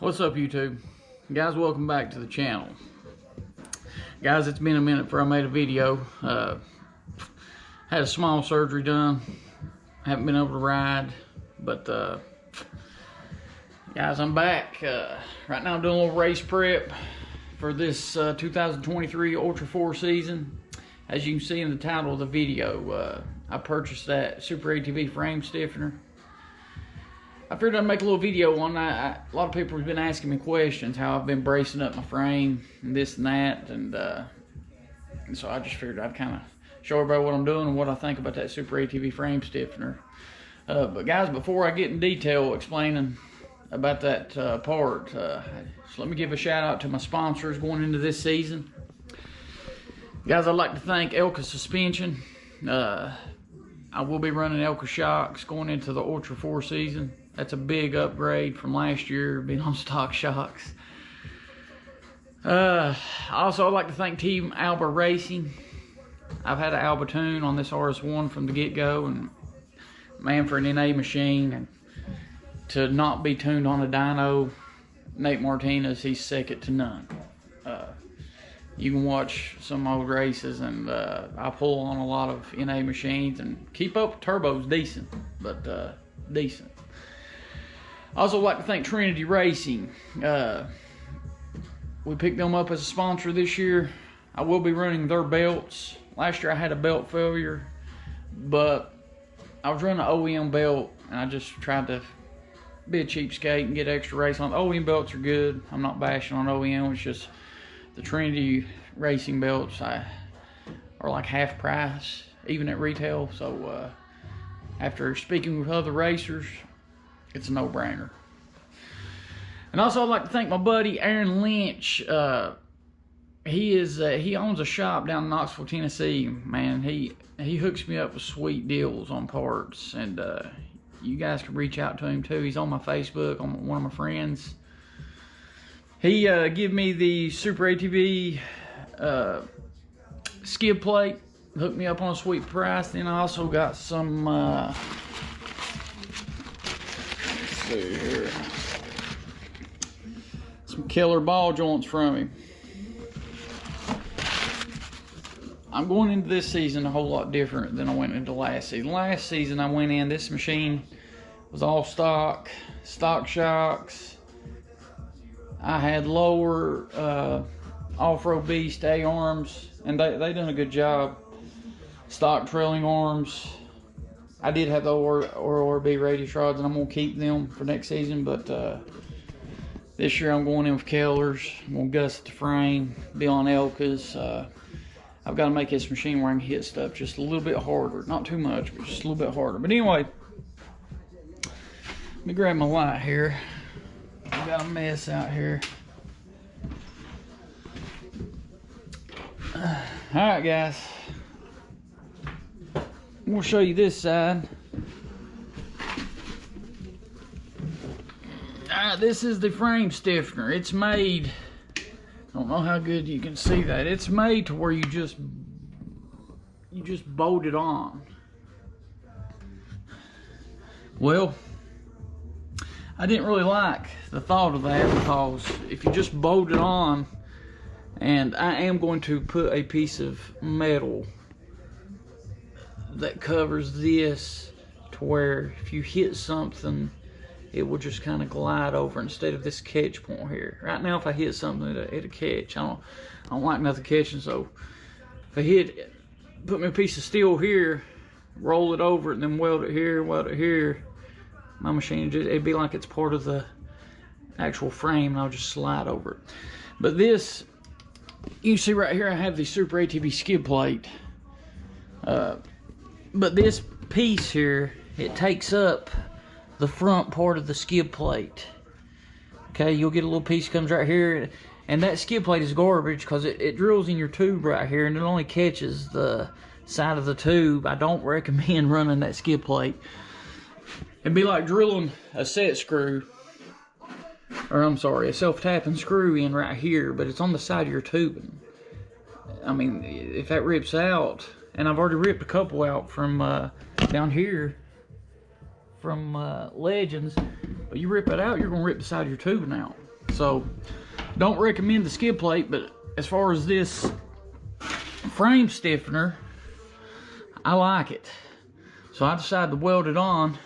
What's up, YouTube? Guys, welcome back to the channel. Guys, it's been a minute before I made a video. Had a small surgery done. Haven't been able to ride, but guys, I'm back. Right now I'm doing a little race prep for this 2023 Ultra 4 season. As you can see in the title of the video, I purchased that Super ATV frame stiffener. I figured I'd make a little video on that. A lot of people have been asking me questions, how I've been bracing up my frame and this and that, and so I just figured I'd kind of show everybody what I'm doing and what I think about that Super ATV frame stiffener. But guys, before I get in detail explaining about that part, so let me give a shout out to my sponsors going into this season. Guys, I'd like to thank Elka Suspension. I will be running Elka shocks going into the Ultra 4 season. That's a big upgrade from last year, being on stock shocks. Also, I'd like to thank Team Alba Racing. I've had an Alba tune on this RS1 from the get-go, and man, for an NA machine, and to not be tuned on a dyno, Nate Martinez, he's second to none. You can watch some old races, and I pull on a lot of NA machines, and keep up with turbos decent, but decent. I also like to thank Trinity Racing. We picked them up as a sponsor this year. I will be running their belts. Last year I had a belt failure, but I was running an OEM belt, and I just tried to be a cheapskate and get extra race on. OEM belts are good. I'm not bashing on OEM. It's just the Trinity Racing belts are like half price, even at retail. So after speaking with other racers, it's a no-brainer. And also, I'd like to thank my buddy Aaron Lynch. He owns a shop down in Knoxville, Tennessee. Man, he hooks me up with sweet deals on parts, and you guys can reach out to him too. He's on my Facebook, on one of my friends. He gave me the Super ATV skid plate, hooked me up on a sweet price. Then I also got some see here, some killer ball joints from him. I'm going into this season a whole lot different than I went into last season. Last season I went in, this machine was all stock shocks. I had lower off-road beast A-arms, and they done a good job. Stock trailing arms. I did have the ORB radius rods, and I'm going to keep them for next season, but this year I'm going in with Kellers. I'm going to gusset the frame, be on Elkas. I've got to make this machine where I can hit stuff just a little bit harder. Not too much, but just a little bit harder. But anyway, let me grab my light here. I've got a mess out here. Alright, guys. I'm going to show you this side. Alright, this is the frame stiffener. It's made, I don't know how good you can see that. It's made to where you just bolt it on. Well, I didn't really like the thought of that, because if you just bolt it on, and I am going to put a piece of metal that covers this to where if you hit something, it will just kind of glide over instead of this catch point here. Right now, if I hit something, it'll catch. I don't like nothing catching, so if I hit, put me a piece of steel here, roll it over it, and then weld it here, my machine, it'd be like it's part of the actual frame, and I'll just slide over it. But this, you see right here, I have the Super ATV skid plate. But this piece here, it takes up the front part of the skid plate. Okay, you'll get a little piece comes right here, and that skid plate is garbage because it drills in your tube right here, and it only catches the side of the tube. I don't recommend running that skid plate. It'd be like drilling a set screw, or I'm sorry, a self-tapping screw in right here, but it's on the side of your tubing. I mean, if that rips out, and I've already ripped a couple out from down here from Legends, but you rip it out, you're gonna rip the side of your tubing out. So don't recommend the skid plate, but as far as this frame stiffener, I like it. So I decided to weld it on.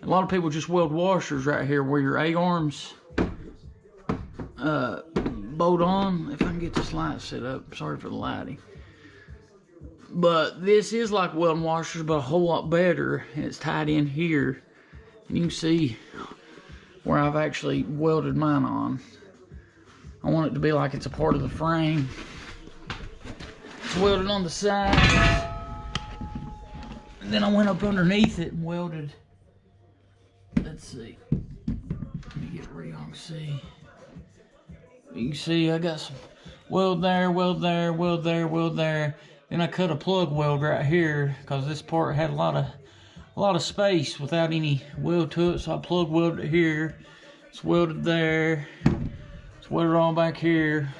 A lot of people just weld washers right here where your A-arms bolt on. If I can get this light set up, sorry for the lighting. But this is like welding washers, but a whole lot better, and it's tied in here. And you can see where I've actually welded mine on. I want it to be like it's a part of the frame. It's welded on the side. And then I went up underneath it and welded. Let's see. Let me get where y'all can see. You can see I got some weld there, weld there, weld there, weld there. Then I cut a plug weld right here because this part had a lot of space without any weld to it. So I plug welded it here. It's welded there. It's welded all back here.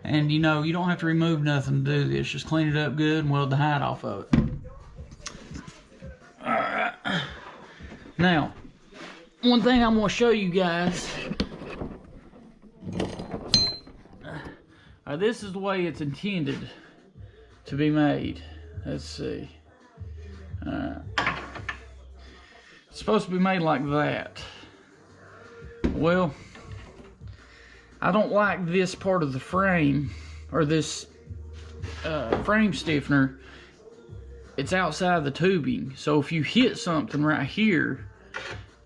And you know, you don't have to remove nothing to do this. Just clean it up good and weld the hide off of it. Alright. Now, one thing I'm going to show you guys. This is the way it's intended to be made. Let's see. It's supposed to be made like that. Well, I don't like this part of the frame, or this frame stiffener. It's outside the tubing, so if you hit something right here,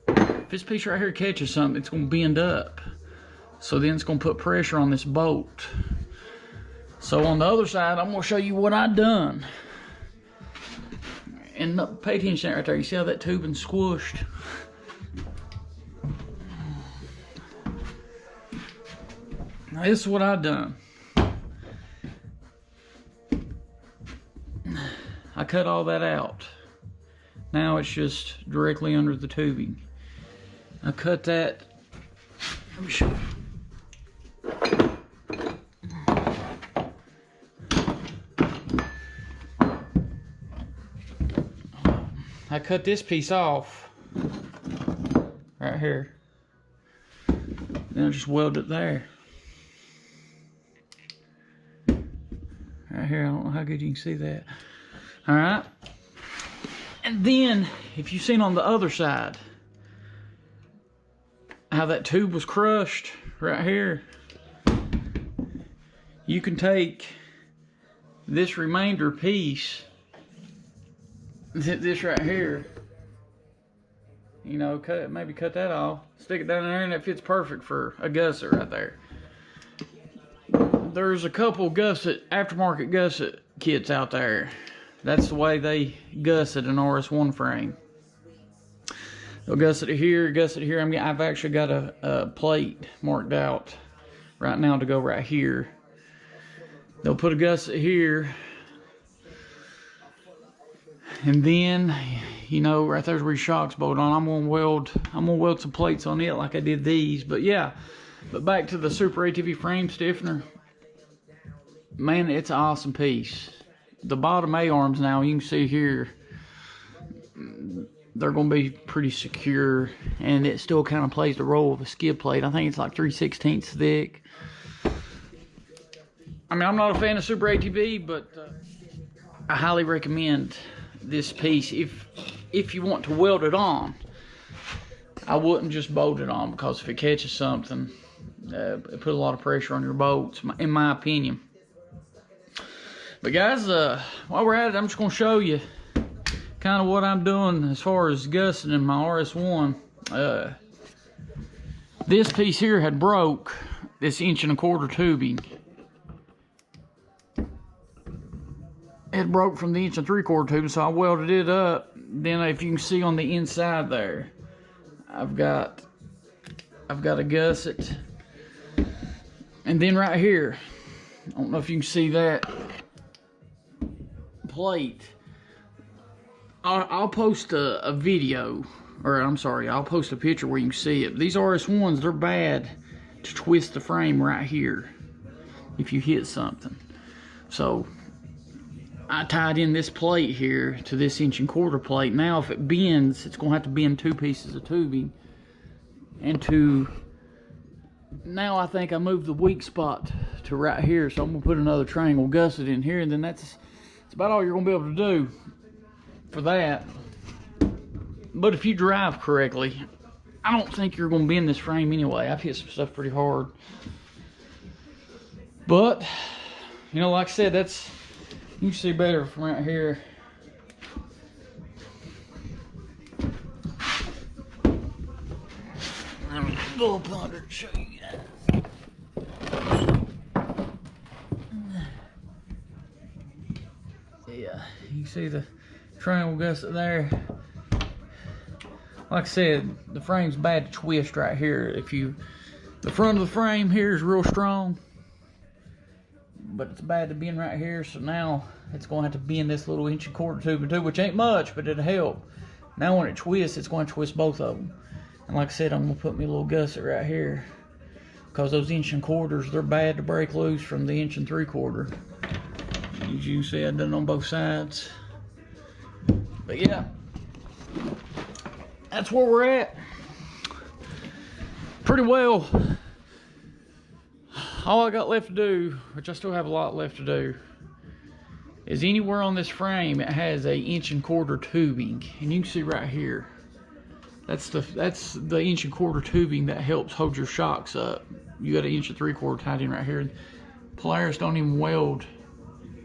if this piece right here catches something, it's going to bend up. So then it's going to put pressure on this bolt. So on the other side, I'm going to show you what I done. And pay attention to that right there. You see how that tubing's squished? Now this is what I done. I cut all that out. Now it's just directly under the tubing. I cut that. Let me show you. I cut this piece off right here. Then I just weld it there. Right here, I don't know how good you can see that. All right. And then, if you've seen on the other side, how that tube was crushed right here, you can take this remainder piece, this right here, you know, maybe cut that off, stick it down there, and it fits perfect for a gusset right there. There's a couple gusset, aftermarket gusset kits out there. That's the way they gusset an RS1 frame. They'll gusset it here, gusset it here. I've actually got a plate marked out right now to go right here. They'll put a gusset here, and then, you know, right there's where your shock's bolted on. I'm gonna weld some plates on it like I did these. But yeah, but back to the Super ATV frame stiffener. Man, it's an awesome piece. The bottom A-arms now, you can see here, they're gonna be pretty secure, and it still kind of plays the role of a skid plate. I think it's like 3/16 thick. I mean, I'm not a fan of Super ATV, but I highly recommend this piece if you want to weld it on. I wouldn't just bolt it on, because if it catches something, it put a lot of pressure on your bolts, in my opinion. But guys, while we're at it, I'm just going to show you kind of what I'm doing as far as gusseting my RS1. This piece here had broke, this 1¼ inch tubing. It broke from the 1¾ inch tubing, so I welded it up. Then if you can see on the inside there, I've got a gusset. And then right here, I don't know if you can see that plate. I'll post a video, or I'm sorry, I'll post a picture where you can see it. These RS1s, they're bad to twist the frame right here if you hit something. So I tied in this plate here to this 1¼ inch plate. Now if it bends, it's going to have to bend 2 pieces of tubing into now I think I moved the weak spot to right here, so I'm gonna put another triangle gusset in here, and then that's about all you're gonna be able to do for that. But if you drive correctly, I don't think you're gonna bend this frame anyway. I've hit some stuff pretty hard. But, you know, like I said, that's, you can see better from right here. Let me go up under and show you guys. Yeah, you can see the triangle gusset there. Like I said, the frame's bad to twist right here. The front of the frame here is real strong, but it's bad to bend right here, so now it's going to have to bend this little 1¼ tube too, which ain't much, but it'll help. Now when it twists, it's going to twist both of them. And like I said, I'm going to put me a little gusset right here, because those 1¼ they're bad to break loose from the 1¾ inch. As you can see, I've done it on both sides. But yeah, that's where we're at. Pretty well. All I got left to do, which I still have a lot left to do, is anywhere on this frame it has a 1¼ tubing, and you can see right here, that's the 1¼ tubing that helps hold your shocks up. You got an 1¾ tied in right here. Polaris don't even weld.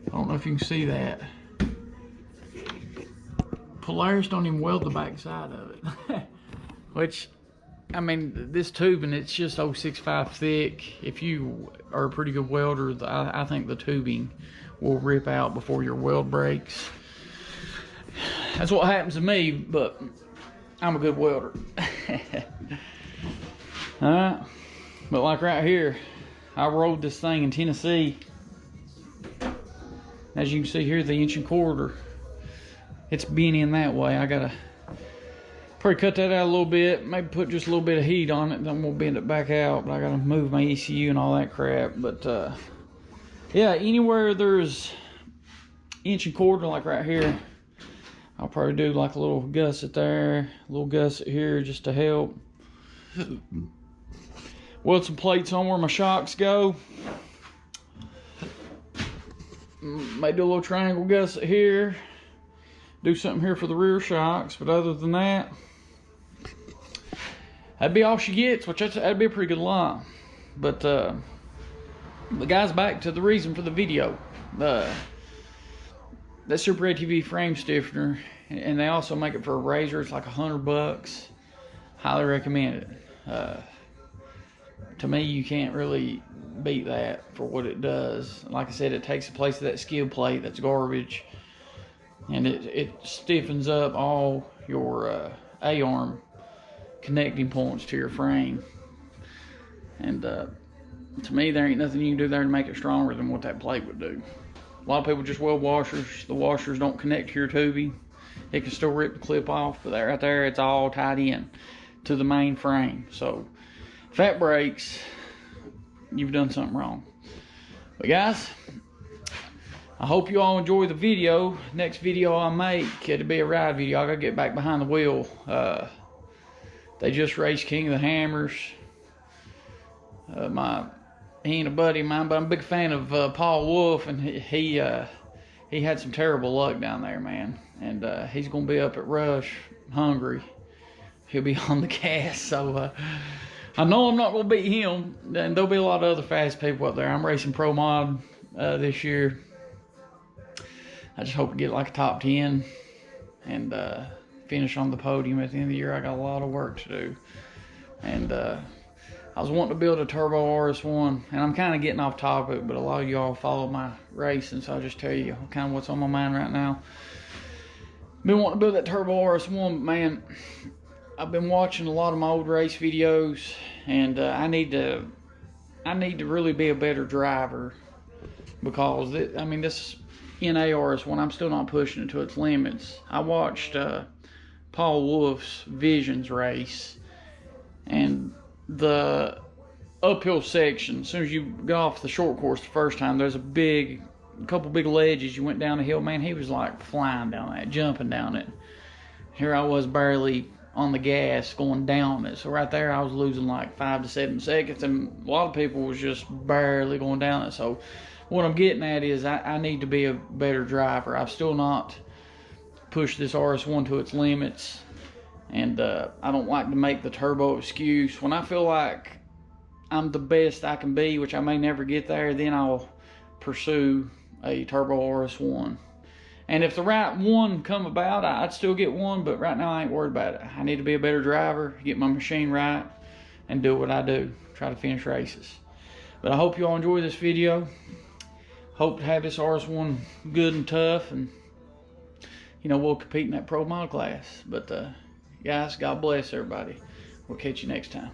I don't know if you can see that. Polaris don't even weld the back side of it. Which, I mean, this tubing, it's just 0.65 thick. If you are a pretty good welder, I think the tubing will rip out before your weld breaks. That's what happens to me, but I'm a good welder. Alright, but like right here, I rode this thing in Tennessee. As you can see here, the 1¼ it's bent in that way. I gotta probably cut that out a little bit, maybe put just a little bit of heat on it, then I'm gonna bend it back out, but I gotta move my ECU and all that crap. But yeah, anywhere there's 1¼ like right here, I'll probably do like a little gusset there, a little gusset here just to help. Weld some plates on where my shocks go. Might do a little triangle gusset here. Do something here for the rear shocks, but other than that, that'd be all she gets, which that'd be a pretty good lot. But guys, back to the reason for the video. That Super ATV frame stiffener, and they also make it for a razor. It's like $100. Highly recommend it. To me, you can't really beat that for what it does. Like I said, it takes the place of that skid plate that's garbage, and it stiffens up all your A-arm connecting points to your frame. And to me, there ain't nothing you can do there to make it stronger than what that plate would do. A lot of people just weld washers. The washers don't connect to your tubing. It can still rip the clip off, but right there, it's all tied in to the main frame. So if that breaks, you've done something wrong. But guys, I hope you all enjoy the video. Next video I make, it'll be a ride video. I gotta get back behind the wheel. They just raced King of the Hammers. He ain't a buddy of mine, but I'm a big fan of Paul Wolf, and he had some terrible luck down there, man. And he's gonna be up at Rush, hungry. He'll be on the gas, so I know I'm not gonna beat him. And there'll be a lot of other fast people up there. I'm racing Pro Mod this year. I just hope to get like a top 10 and finish on the podium at the end of the year. I got a lot of work to do, and I was wanting to build a turbo RS1, and I'm kind of getting off topic, but a lot of y'all follow my racing, so I'll just tell you kind of what's on my mind right now. Been wanting to build that turbo RS1, but man, I've been watching a lot of my old race videos, and I need to really be a better driver, because this NA RS1, I'm still not pushing it to its limits. I watched Paul Wolf's Visions race, and the uphill section, as soon as you got off the short course the first time, there's a couple big ledges. You went down the hill, man, he was like flying down that, jumping down it. Here I was barely on the gas going down it. So right there I was losing like 5 to 7 seconds, and a lot of people was just barely going down it. So what I'm getting at is I need to be a better driver. I've still not pushed this RS1 to its limits, and I don't like to make the turbo excuse. When I feel like I'm the best I can be, which I may never get there, then I'll pursue a turbo RS1. And if the right one come about, I'd still get one, but right now I ain't worried about it. I need to be a better driver, get my machine right, and do what I do, try to finish races. But I hope you all enjoy this video. Hope to have this RS1 good and tough, and we'll compete in that pro model class. But guys, God bless everybody. We'll catch you next time.